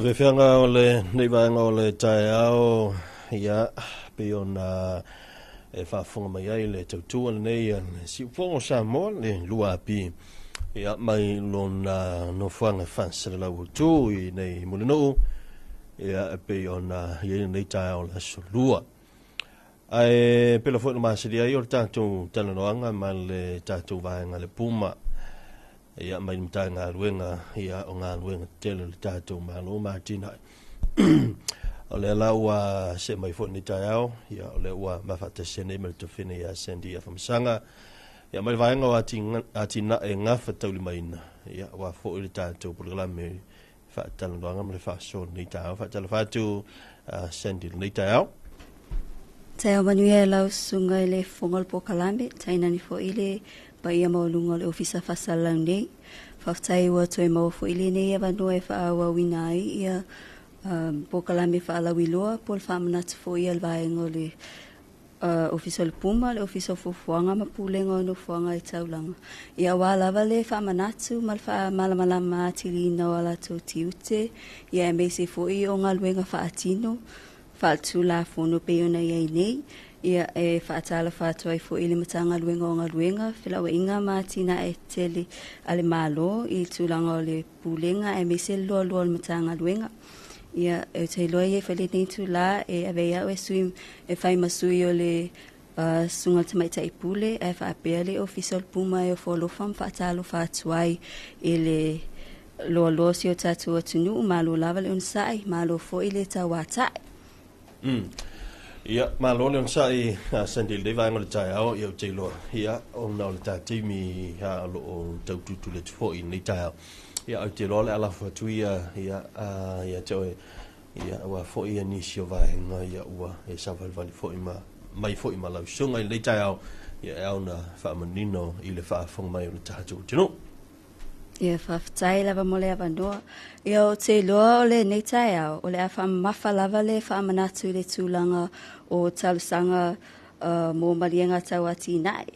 Vefanga ole neivanga ole taiao ia peona e whaafonga mai ai le tautua nei si upongo sa mo le lua api ia mai lona no whanga whansara lau tu i nei mulino ia peona ia nei taiao la solua ai pela fo no masiri ai o tātou talanoanga ma le tātou vaenga le puma ia mai mta ngā ruenga ia o ngā ruenga tele le tātou malo Martina o le laua se mai fo ni taiao ia o le ua mafata sene me te fine ia sendi ia famsanga ia mai vaenga o ati na e ngafa tauli maina ia wa fo i le tātou programe fa talanoanga ma le fa so ni taiao fa tala fatu sendi ni taiao Taiao manuia lau sunga le fongol po kalambe taina ni fo ile pa ia maulunga le ofisa fasala nei faftai wa toi mau fo ile nei ava no e fa wa winai ia po kalambe fa ala wiloa pol fa manat fo ia vaenga le ofisa le puma le ofisa fo fuanga ma pulenga no fuanga e taulanga ia wala vale fa manatu mal fa malamala ma tili na wala to tiute ia me se fo i o ngalwenga fa atino fa tula fo no peona ia nei ia e faatala faatoi fo ile matanga luenga fela wa inga matina e tele ale malo I tulanga le pulenga e meselo lo matanga luenga ia e te loye fele ni tula e aveia o swim e fai masui o le sunga tamaita I pule e fa apele official puma e follow fam faatalo faatuai ile lo sio tatu atunu malo lava le unsai malo fo ile tawata ia malole on sai sendil de vai ngol tai au ia te lo ia on na le tatimi ha lo o taututu le fo I ni tai ia te lo le ala fo tu ia ia te ia wa fo ia ni sio vai nga ia wa e sa vali fo ma mai fo ma la sunga le tai au ia ona fa manino I le fa fo mai le tatu tino ia faftai lava mole ava noa ia o te loa o le nei tai au o le afa mafa lava le fa manatu le tūlanga o talusanga mo malienga tau ati nai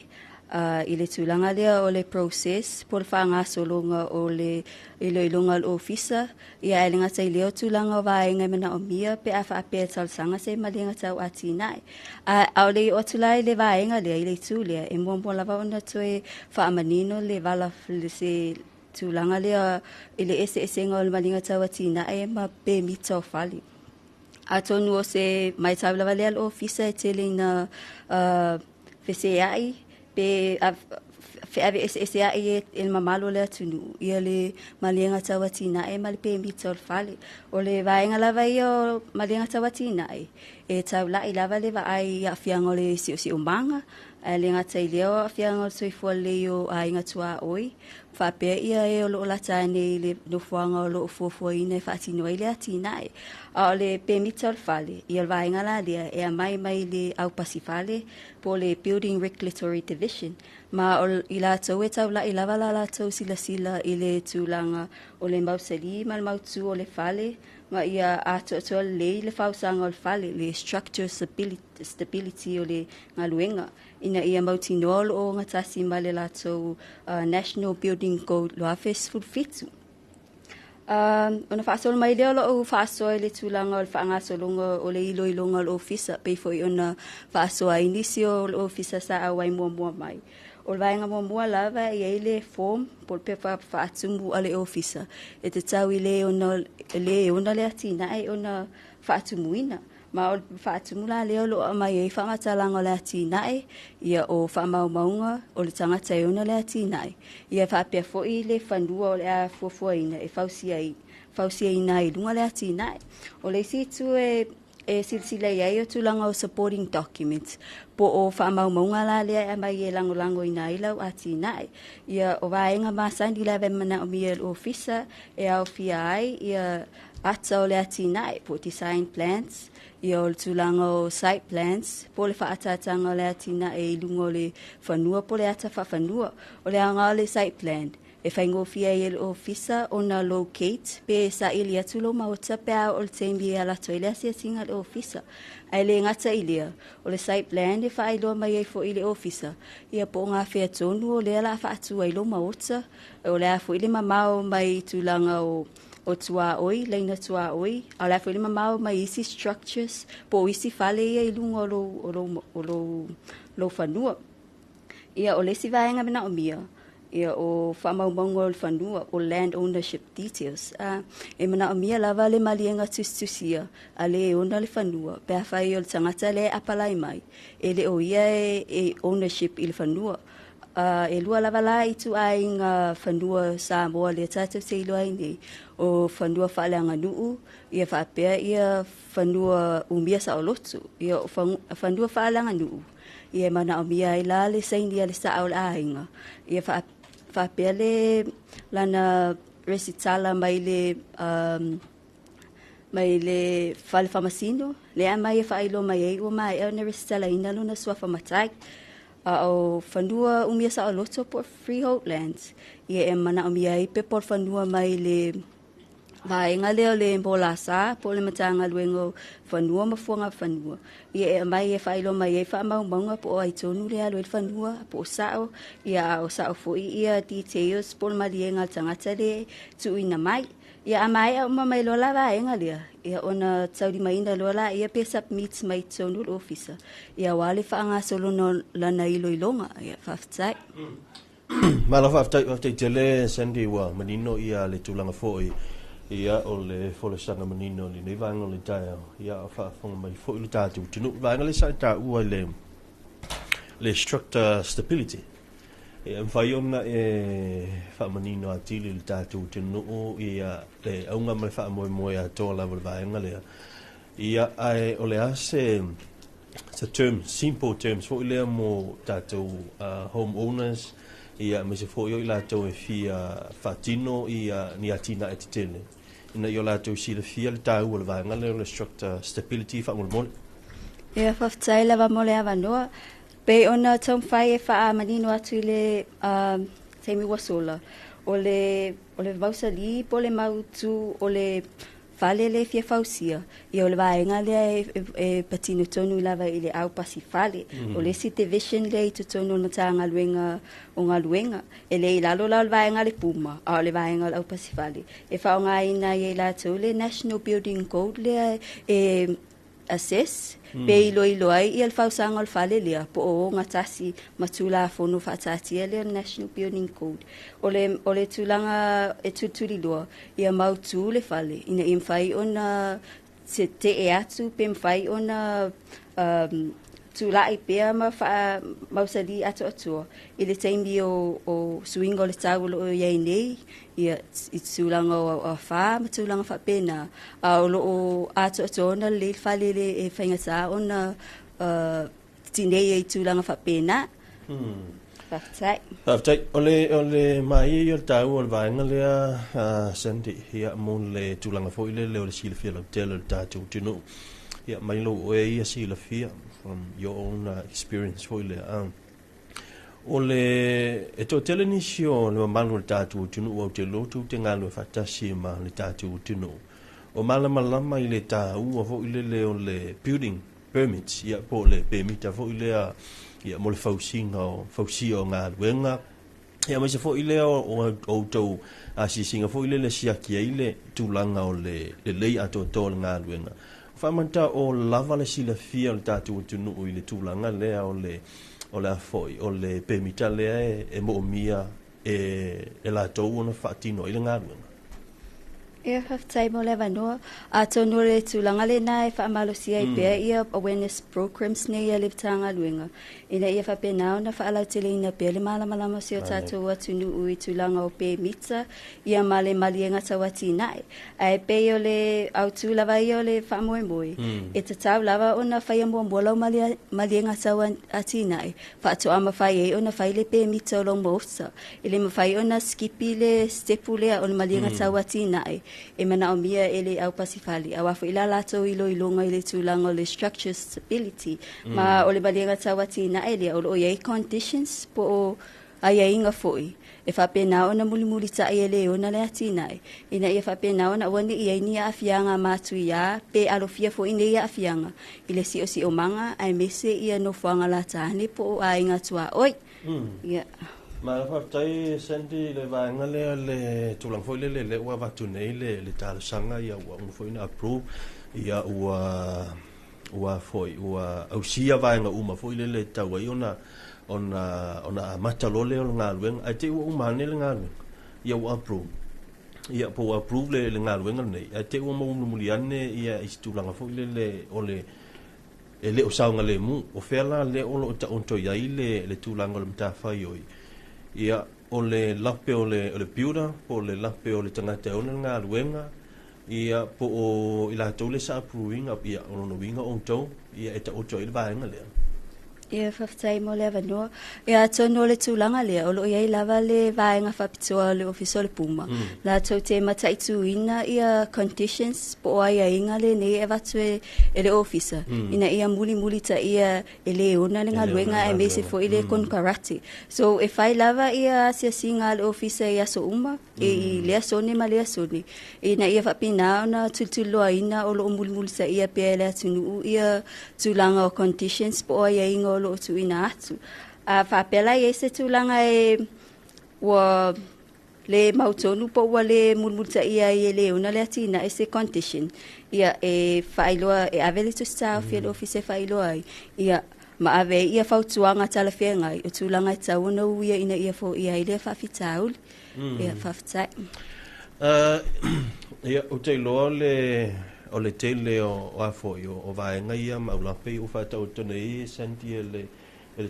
I le tūlanga lea o le process por fa ngā solonga o le iloilonga o ofisa ia elinga tai leo tūlanga o vaenga mena o mia pe afa ape talusanga se malienga tau ati nai au le o tulai le vaenga lea I le tūlea e mwambo lava ona toe fa amanino le vala le se tulanga lea ile ese ngol malinga tawa tina e ma pe mita o fali atonu o se mai tabla vale al ofisa telina FCI pe ave SSI el mamalo le tunu ia le malinga tawa tina e mal pe mita o fali o le vaenga lava io malinga tawa tina e tabla I lava le va ai afianga le si umanga lenga tai leo afianga soi fo leo ainga tua oi fa pe ia e lo la tane le no fuanga lo fo ine fa tino ile atina a le pe mital fale ia vainga la dia e mai le au pasifale po le building regulatory division ma ila to eta la ila la to sila ile tulanga o le mauseli mal mautu o le fale ma ia ato le fausanga o fale le structure stability o le ngaluenga ina ia mautinol o ngatasi male lato national building code lo afes food fit ona fasol mai leo lo fasol le tulanga o fanga solonga o le iloilonga o officer pe foi ona faso inicio o officer sa awai mo mai o vainga mo lava ia ile form por pe fa atumbu ale officer e te tau ile ona le atina ai ona fa atumuina ma o faatumula leo lo mai e whangatalanga le ati nai ia o whamaunga o le tangata e ona le ati nai ia whapea foi le whanua o le a fuafuaina e fausia ina I lunga le ati nai o le situ e silsila ia o tulanga o supporting documents po o whamaunga la lea e mai e lango ina ilau ati nai ia o vaenga masandi la vemana o miel officer e au fia ai ia ata o le ati nai po design plans ia o tulanga o site plans po le whaatatanga o le atina e lungo le whanua po le ata whanua o le anga o le site plan e whaingofia i le ofisa o na locate pe sa ili atu lo maota pe a o le teimi ala toile asia singa le ofisa. Ai le ngata ilia o le site plan e whaailoa mai ei fo i le ofisa. Ia po ngā whea tonu o le ala whaatua i lo maota o le a fo i le mamao mai tūlanga o tua oi, leina tua oi. A le a fo i le mamao mai isi structures po isi whale ia i lunga o lo whanua. Ia o le si vaenga mena o mia. Ia o whamaumongo o whanua o land ownership details. E mana o mia lava le malienga tustusia a le ona le whanua. Pea whai o le tangata le apalai mai. E le o ia e ownership i le whanua. E lua lava la i tu ai ngā whanua sa moa le tātou te ilo ai nei. O whanua whaaleanga nuu. Ia whaapea ia whanua umia sa o lotu. Ia o whanua whaaleanga nuu. Ia mana o mia i la le saini a le sa au la ainga. Ia whaapea le lana resitala mai le whale whamasino. Le a mai e whailo mai e ua mai e na resitala ina luna sua whamatai. O whanua umia sa o loto po freehold lands. Ia e mana o mia i pe por whanua mai le vaenga leo le mbola sa po le matanga luengo whanua mafuanga whanua. Ia e mai e whailo mai e whaamaunga po ai tonu le alo e whanua po o sao. Ia o sao fo ia details po le malienga tangata le tu ina mai. Ia a mai au mai lola vaenga lea. Ia ona tauri maina lola ia pe submit mai tonu le officer. Ia wale whaanga solo no lana ilo ilonga. Ia whaftai. Mala whaftai te le Sandy wa manino ia le tūlanga fōi. Ia o le folosanga manino ni nei vanga le tae ia o whaafonga mai fo i le tātou tinu vanga le sai tā ua le structure stability ia mwhai ona e whaamanino a tili le tātou tinu ia le aunga mai whaamoe moe a tō lawa le vanga lea ia ai o le ase it's a term, simple terms fo i lea mo tātou homeowners ia me se fo i la tau e fia whaatino ia ni atina e te tele ina yo la tau si le fia le tau le vanga le structure stability fa mo mol ia whaftai lava mole ava noa pe ona tau whai e wha manino atu le teimi wasola o le vausa li po le mautu o le fale le fia fausia ia o le vaenga le e patino tonu lava i le au pasi fale o le si division le i tonu na tanga luenga o ngā luenga e le ilalo la o le vaenga le puma a o le vaenga le au pasi fale e whao ngā ina i la tau le National Building Code le e assess pe ilo ai i al fausanga al fale lea po o ngatasi matula fono fatati le National Building Code o le tulanga e tuturi loa ia mautu le fale ina imfai ona se te e atu pe mfai ona tula i pea mausali atu i le taimi o swingo le tau o iei nei ia i tulanga o wha ma tulanga wha pena o lo o atu ona le whale le e whainga sa ona tinei i tulanga wha pena Whaftai o le mai i o tau o le vaenga lea Sandy ia mo le tulanga fo i le leo le sila fia lau tele le tātou tino ia mai lo o e ia sila fia from your own experience for le o le e to tele ni sio le malu le tatu tunu o te lotu te ngalo fatasi ma le tatu tunu o malama i le ta u o vo ile le o le building permits ia po le permit vo ile ia mo le fausinga o fausio nga wenga ia mai se fo ile o to asi singa fo ile le siaki ile tulanga o le lei ato to nga wenga famanta o lava le sila fia le tatu tunu o ile tulanga le o le foi o le permita le e mo mia e la to una fatino ile nga e haftai mo le vanoa a tonu le tulanga le na e whaamalosia i pea ia awareness programs ne ia liptanga luenga ina ia whapenao na whaalatele ina pea le malamalama si o tātou atunu ui tulanga o pe mita ia male malienga tawati nai a e pe o le autu lava i o le whaamoemoe e te tau lava o na whaia mua mbola o malienga tawati nai whaato ama whai e o na whai le pe mita o long mosa ile ma whai o na skipi le stepu lea o le malienga tawati nai e mana o mia ele au pasifali a wafu ila lato ilo ilonga ile tulanga le structure stability ma o le balienga tawati na ele o ye conditions po ai inga foi e fa pena ona muli ta ia le ona le atina ina ia fa pena ona wani ia ni afianga matu ia pe alofia fo ina ia afianga ile si o manga ai mese ia no fanga la tani po a inga tua oi ia ma fa tai sendi le vanga le tulang foi le wa vatu nei le tal sanga ia wa foi na approve ia wa foi wa ausia vanga uma foi le tau ai ona matalole o ngalwen ai te u mane le ngalwen ia wa approve ia po approve le ngalwen nei ai te u mo muliane ia istulanga foi le ole ele o saunga le mu o fela le o ta onto ia le tulanga le mta fai oi ia ole lape ole piura po le lape ole tangata ona ngalwenga ia po o ila tole sa approving up ia ono winga onto ia eta oto ile vaenga le ia faftai mo le vano ia tono le tulanga le o lo ia lava le vaenga fapitoa le official puma la to te mata ina ia conditions po ia inga le nei e vatue ele officer ina ia muli ta ia ele ona le ngaluenga e mese fo ile kon karate so if I lava ia sia singa le officer ia so uma e le sone ma le sone ina ia fapina na tutulo ina o lo muli sa ia pe le tunu ia tulanga conditions po ia inga lo tu ina atu a fa pela ese tulanga e wa le mautonu po wa le mulmuta ia le una le atina ese condition ia e failoa e avele to staff field office failoa ia ma ave ia fautuanga tala fenga o tulanga tauna ia ina ia fo ia ile fa fitaul ia fa fita ia o te lo o le tele o afo o vaenga ia maulape o fata o tonei senti ele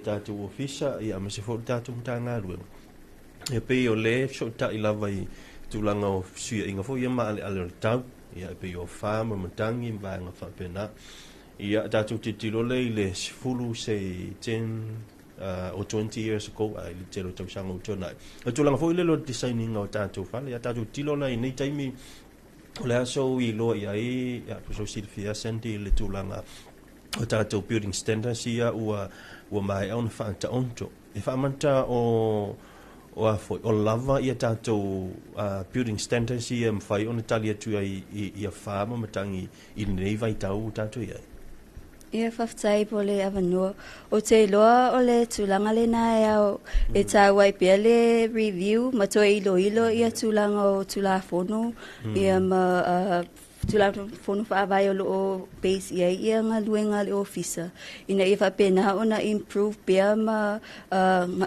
tatu ofisa ia me se fo tatu mtanga lu e pe o le so ta ila vai tulanga o sia inga fo ia ma ale tau ia pe o fama mtangi vaenga fa pena ia tatu titilo le fulu se 10 o 20 years ago ai le telo tau sanga o tona o tulanga fo ile lo designing o tatu fa ia tatu tilo na nei taimi le aso I lo ai ya so Silvia sendi le tulanga o tato building standards ia ua mai on fa ta onto e fa manta o afo o lava ia tato building standards ia mfai on Italia tu ia fa mo matangi I nei vai tau tato ia ia faftai pole avano o te loa o le tulanga le na ia e ta wai pele review mato ilo ia tulanga o tulafono ia ma tulafono fa vai o base ia nga luenga le officer ina ia fa pena ona improve pia ma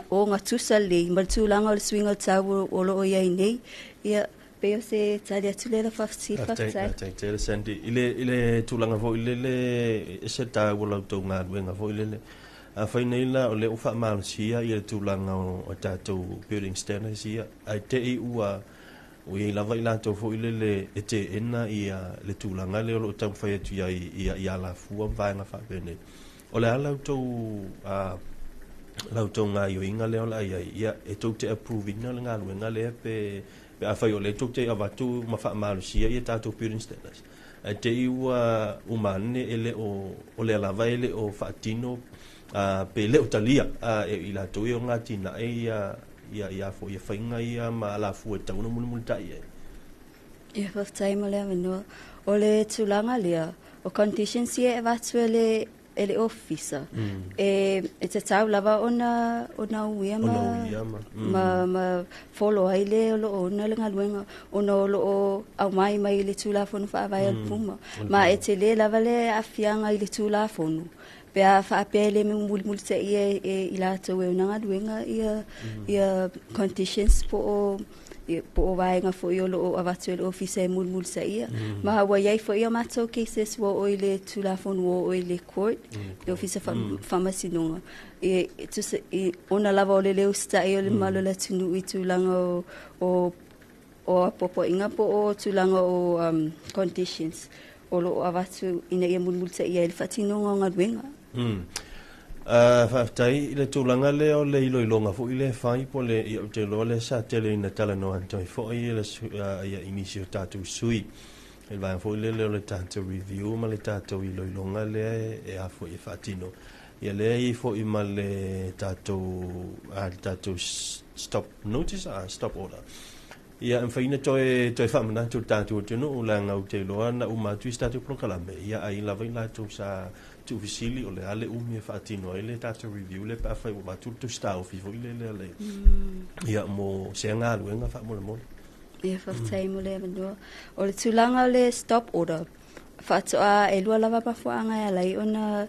o nga tusale ma tulanga o swinga tawo o lo ia nei ia peo se talia tulela fafsi faftai tele sendi ile tulanga vo ile se ta wola to nga wenga vo ile a fainela o le ufa malsia ile tulanga o tato building standards ia ai te ua o ia lava ila to vo ile ete ena ia le tulanga le o tam fa tu ia la fu va na fa bene o le ala to la to nga yo inga le ola ia e to te approving na nga wenga le pe a fai o le tukte avatu ma fa malusia ia tato building standards te ua umane ele o le lava ele o fatino pe le utalia ila to ia ngati na ia fo ia fainga ia ma la fu ta uno multa ia fa time le no o le tulanga le o conditions ia avatu ele officer e te tau lava ona uia ma follow ile lo ona le ngaluenga ona lo au mai le tulafonu fa vai al puma ma e te le lava le afianga ile tulafonu pe a fa pele me multa ia ila to we na ngaluenga ia conditions po vai nga fo yo lo avatu le officer mul sa ia ma wa yai fo yo mato cases wo oile tulafon wo oile court le officer pharmacy no e ona lava le usta e le malo la tunu itulanga o popo inga po o tulanga o conditions o lo avatu ina ia mul sa ia le fatino nga wenga faftai le tulanga le o le iloilonga fo ile fai po le i te lo le sa tele na tala no antoi fo ile ia inisio tatu sui e vai fo ile le tatu review ma le tatu iloilonga le e a fo i fatino ia le I fo I ma le tatou stop notice stop order ia en faina toe whamana tu tātou tunu o la ngau te loa na umatu I statu prokalame ia ai la vai la tu sa tu fisili o le ale umi e whaatino ele tātou review le pa whai o matu tu stau fifo I le ia mo se ngā luenga wha mole mole ia whaftai mo le manua o le tulanga le stop order whatoa e lua lava pafuanga e alai ona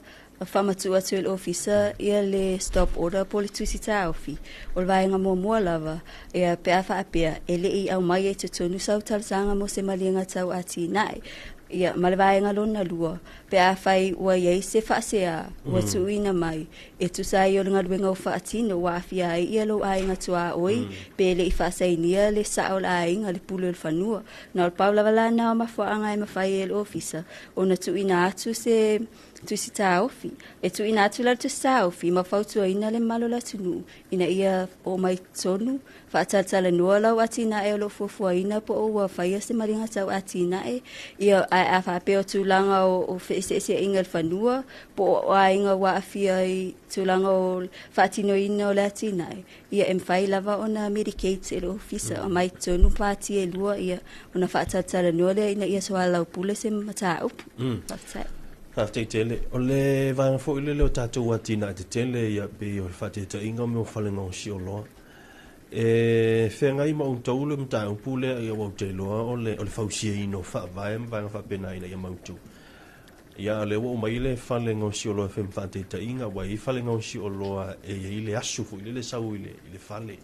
whamatu atu el officer ia le stop order po le tuisita ofi o le vaenga mua lava ia pea whaapea e le I au mai e te tonu sau talasanga mo se malianga tau ati nai ia ma le vaenga lona lua pea whai ua iei se whaasea ua tuina mai e tu sai o le ngaruenga o whaatino wa awhia ai ia lo ainga tua oi pe le I whaasainia le sao la ainga le pulu le whanua na o paula wala na o mafuanga e mawhai el officer o na tuina atu se tuisita ofi e tuina atu la tuisita ofi ma whautua ina le malo la tunu ina ia o mai tonu whaatatala noa lau atina e o lo fufua ina po o ua whaia se maringa tau atina e ia a whapeo tūlanga o whaese inga le whanua po o a inga wa awhia I tūlanga o whaatino ina o le atina e ia e mwhai lava o na Medicaid e lo ofisa o mai tonu pāti e lua ia o na whaatatala noa le ina ia soa lau pule se mata upu Hafte tele o le vanga fo ile o tatou atina te tele ia be o fate ta inga me o falenga o si o loa e fenga I ma un tole mta upule ia o te loa o le fausia ino fa vai vanga fa pena ina ia mautu ia le o mai le falenga o si o loa fem fate ta inga wa I falenga o si o loa e ile asu fo ile sau ile fale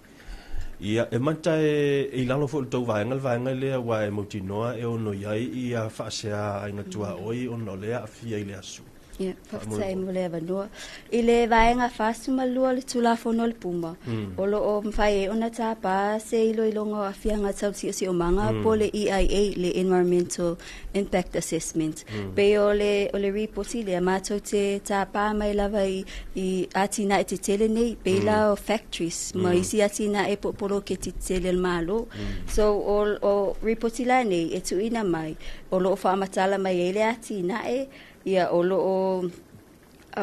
ia e manta e lalo fo tau vanga le wa e motinoa e ono iai ia faasea ainga tua oi ono le afia ile asu ia whaftai mo le avanua I le vaenga whasu malua le tulafono le puma o lo o mwhai e ona tāpā se ilo ilonga a whianga tau si o manga po le EIA le Environmental Impact Assessment pe o le reporti le amato te tāpā mai lava I atina e te tele nei pe la o factories ma isi atina e popolo ke te tele malo so o reporti la nei e tuina mai o lo whaamatala mai e le atina e ia o loo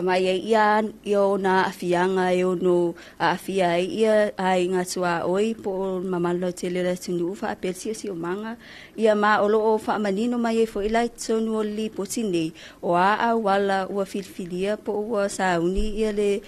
mai ia o na afianga e o no afia ia ai nga tua oi po mamalo tele la tunu fa persi si o manga ia ma o loo fa manino mai fo ilai tonu li potini o a wala o filfilia po o sauni ia le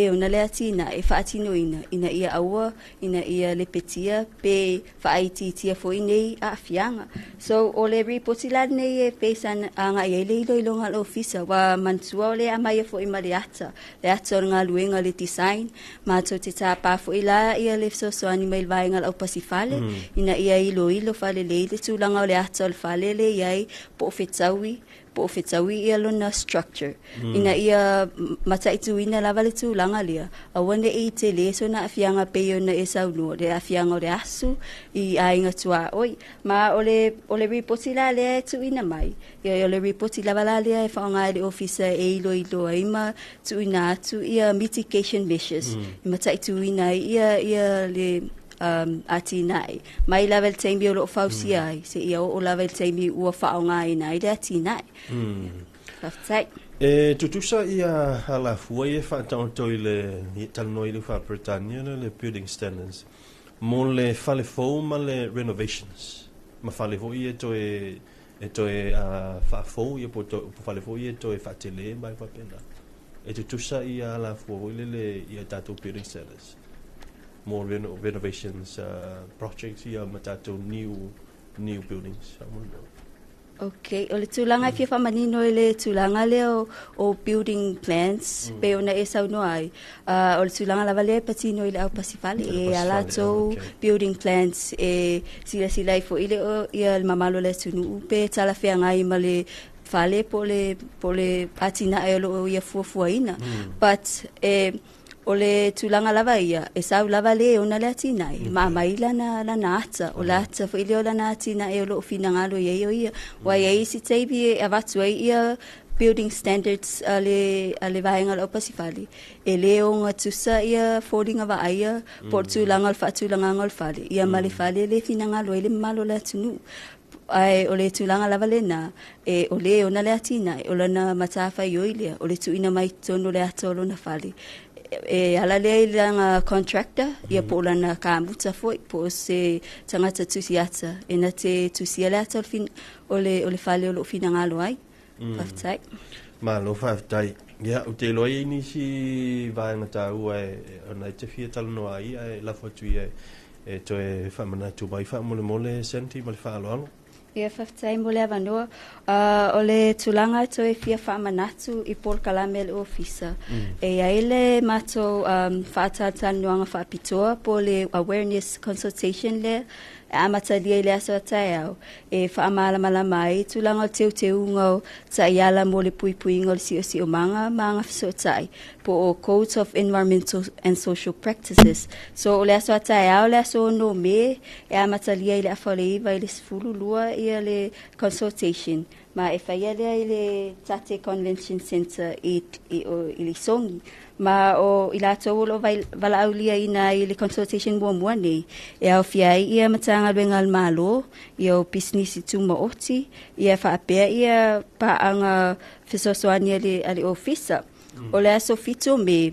ona le atina e fa atino ina ia aua ina ia le petia pe fa iti tia fo nei afianga so o le report la nei e pesan anga ia le ilonga lo ofisa wa mansua le amai fo I mariata le ata ngā luenga le design ma to te tāpā fo ila ia le so animal vainga o pasifale ina ia ilo fale le tūlanga o le ata o fale le iai po fetawi ia lona structure ina ia mataitu ina lava le tūlanga lea a wane I te le so na afianga pe ona e sauno le afianga o le asu I ainga tua oi ma o le reporti la le tu ina mai ia o le reporti lava la le e whaonga le officer e ilo ai ma tu ina atu ia mitigation measures mataitu ina ia le atinai mai level taimi o lo fausia ai se ia o level taimi ua whaonga ina I le atinai whaftai e tutusa ia ala fua e whaatau toi le talnoi le wha Britannia le building standards mo le fale fau ma le renovations ma fale fau e toe wha fau e po fale fau e toe whaatele mai whapena e tutusa ia ala fua le ia tatou building standards more renovations projects here matato new buildings. Okay, o le tūlanga fia whamanino le tūlanga leo o building plans pe ona e sau noai. O le tūlanga lava le patino le au pasifale e alato building plans e sila fo ile o ia le mamalo le tunu pe tala fia ngai ma le fale po le patina e lo ia fuafuaina. But o le tūlanga lava ia, e sau lava le ona le atina e, ma mai lana ata, o la ata fo ile o lana atina e o lo fina ngalo ia ia, wa ia isi teibi e avatu ia building standards ale vaenga lo pasifali e le o ngatusa ia foldinga va ia por tūlanga al fa tūlanga ngol fali ia male fali le fina ngalo ile malo la tunu ai o le tulanga lava lena e o le ona le atina o lana matafa yoile o le tuina mai tono le atolo na fali e ala le langa contractor ia po lana ka muta foi po se tangata tusiata e na te tusiala atol fin o le fali o lo fina ngalo ai faftai ma lo faftai ia o te loi ni si vai na tau e ona te fia tal no ai la fotu e to e fa mana tu mai fa mole senti mal fa lo ia faftai mo le avanoa o le tulanga to e fia fa manatu I Paul Kalame le ofisa e aile mato fa nuanga fa pitoa po le awareness consultation le amata dia le aso taiao e fa mala mai tulanga teu ngo sa yala mo le pui ngo si o manga so tai po o codes of environmental and social practices so le aso taiao le aso no me e amata dia le afale vai le fulu lua ia le consultation ma e fa ia le Tate Convention Center I le songi ma o ilato lo vala aulia ina I le consultation mua nei e au fia ia matanga bengal malo ia o business tu maoti ia fa apea ia pa anga fisosoania le officer o le aso fito me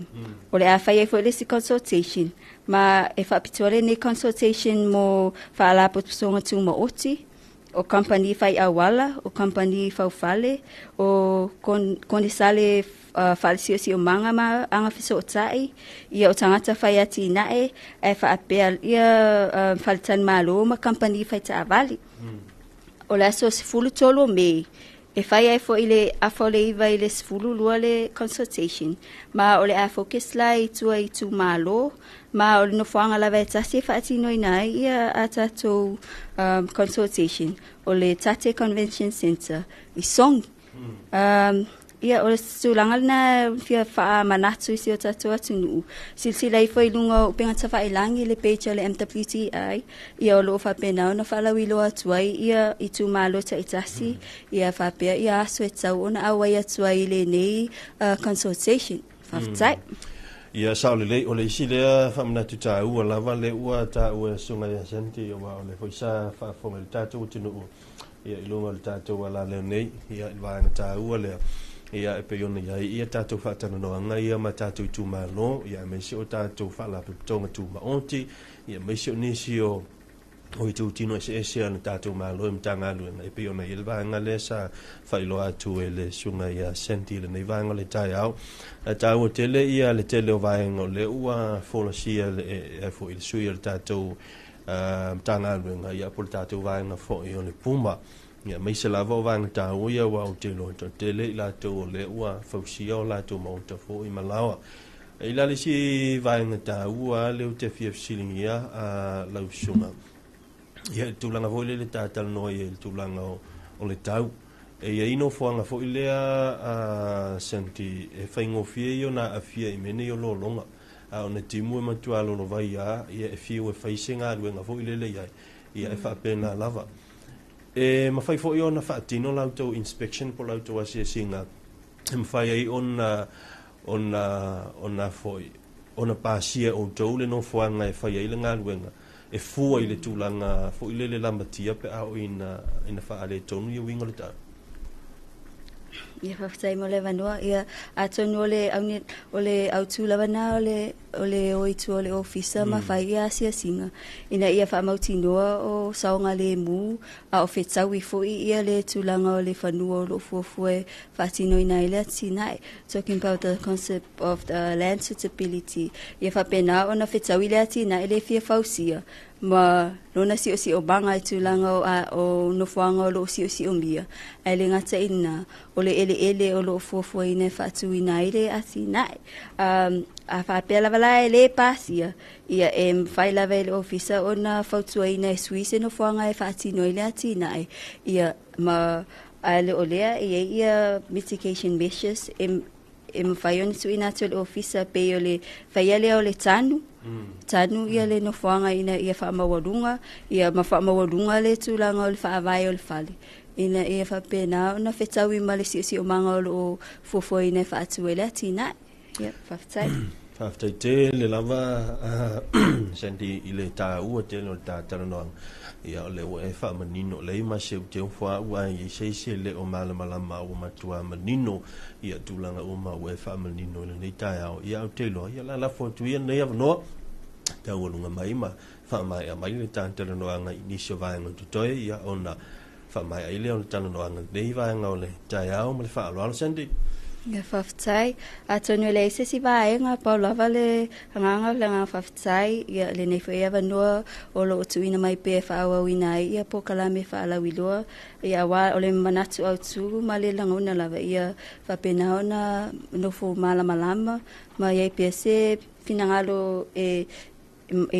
o le afa ia fo le consultation ma e fa pitole ni consultation mo fa ala potsonga tu maoti o company fai awala o company faufale o konisale falsio si o manga ma anga fiso tai ia o tangata fai ati nae e fa apel ia faltan malo ma company fai ta avali o la so fulu tolo me e fai ai fo ile afole iva ile fulu lua le consultation ma o le a focus lai tu malo ma o no fanga la veta se fa ati no ina ia atato consultation o le Tate Convention Center I song ia o sulangal na fia fa manatu si o tatua tunu silsila I foi lunga o penga tafa ilangi le page le MWTI ia o lo fa pena no fa la wilo atuai ia I tu malo ta itasi ia fa pe ia so etau ona awai atuai le nei consultation faftai ia saule o le isi lea fa manatu ta ua lava le ua ta ua sunga ia senti o le foi sa fa fonga le tatu tunu ia ilunga le tatu ala le nei ia va na ta ua le ia e peona ia tātou whaatana noanga ia ma tātou tu malo ia meisi o tātou whaalape tonga tu maonti ia meisi o nisi o i tu tino ese ana tātou malo e mtanga aluenga e peona ia le vanga le sa whailo atu e le sunga ia senti le nei vanga le tai au tāu o tele ia le tele o vaenga le ua folosia e fo i le sui le tātou mtanga aluenga ia po le tātou vaenga fo i o le puma ia mai se lava o vanga tāu ia wa o telo tele I lātou o le ua fausia o lātou maunta fo I malawa I lale si vanga tāu a leo te fia fisilingi ia a lausunga ia tūlanga fo le tātal noa ia tūlanga o le tau e ia ino foanga fo I lea senti e whaingo fia I o na a fia I mene I o lo longa o na timu e matua lo vai ia e fia e whaisenga aruenga fo I le le ia e whapena lava e mawhai fo I ona whaatino lautou inspection po lautou asiasinga e mawhai ai ona foi ona pasia o tau le no foanga e whai ai le ngā luenga e fua I le tūlanga fo I le lambatia pe au ina whaale tonu I wingo le tau ia faftai mo le vanua ia atonu o le autu lavana o le oitu o le ofisa ma fai ia asiasinga ina ia whaamautinoa o saonga le mu a o whetau I fo ia le tūlanga o le whanua o lo fuafue whatino ina ile atinai talking about the concept of the land suitability ia whapena o na whetau ile atinai le fia fausia ma lona si o banga I tūlanga o nofuanga o lo si o mia ai le ngata ina o le ele o lo fuafua ina whatu ina ile atinai a whapela wala le pasia ia e mwhai lawa le ofisa o na whautua ina Swiss no fuanga e whatino ile atinai ia ma ale o lea ia mitigation measures e mwhai oni tu ina tu le ofisa pe o le whaiale o le tanu ia le no fuanga ina ia whaamawadunga ia ma whaamawadunga le tūlanga o le whaavai o le whale ina ia whapena na whetau I male si o manga o fuafua ina whaatu ele atinai ia whaftai after te le lava senti ile ta u te no ta no ia le o e fa manino le ma se te fa wa i se le o mala malama o matua manino ia tulanga o ma o e fa manino le nei ta ia o te lo ia la fo tu ia nei no ta o lunga mai ma fa mai a mai le ta no anga inisio va ngo tu toi ia ona fa mai ai le on ta no anga nei va ngo le ta o ma le fa lo senti Nga whaftai, a tonu le se si vai nga pau lava le nganga le nganga whaftai, ia le nei whai awa noa o lo tu ina mai pe whaawa wina ia po kalame whaala wiloa, ia wa o le manatu au tu ma le langona lava ia whapena ona nofo malama ma iai pe se finangalo e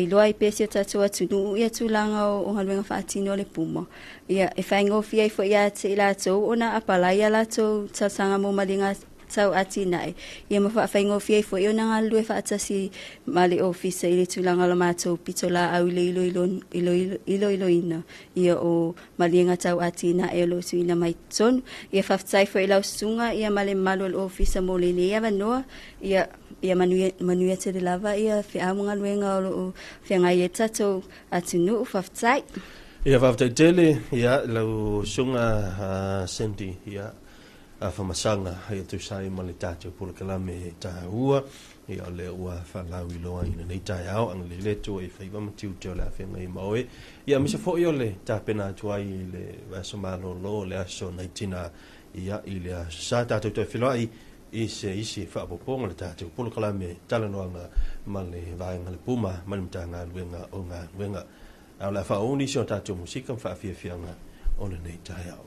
loa i pesi o tatua tunu ia tūlanga o ngaluenga whaatino le puma. Ia e whaingofi ai fo ia te ila tau ona apalai ala tau tasanga mo malinga tau atinai. Ia ma whaingofi ai fo i ona ngalue whaatasi mali ofisa i le tūlanga la mātou pitola au le ilo ina. Ia o malinga tau atina e lo tuina mai tonu. Ia whaftai fo ila usunga ia male malo le ofisa mo le ia vanoa. Ia manuia te lava ia whiamunga luenga o whiangai e tatou atunu whaftai. Ia whaftai tele, ia lau sunga senti, ia whamasanga, ia tu sai mali tātou pula kalame taha ua, ia le ua whalau i loa ina nei tai au, ang le leto e whaiwa matiu teo la whiangai maoe. Ia misa fo i ole tāpena tuai le wasomalo lo le aso naitina, ia i le sa tātou toi whiloai, isi whaapoponga le tātou pulu kalame talanoanga ma le vaenga le puma ma le mtanga luenga o ngā luenga. Au la whaoni si o tātou musika mwhaafiafianga o le nei tai au.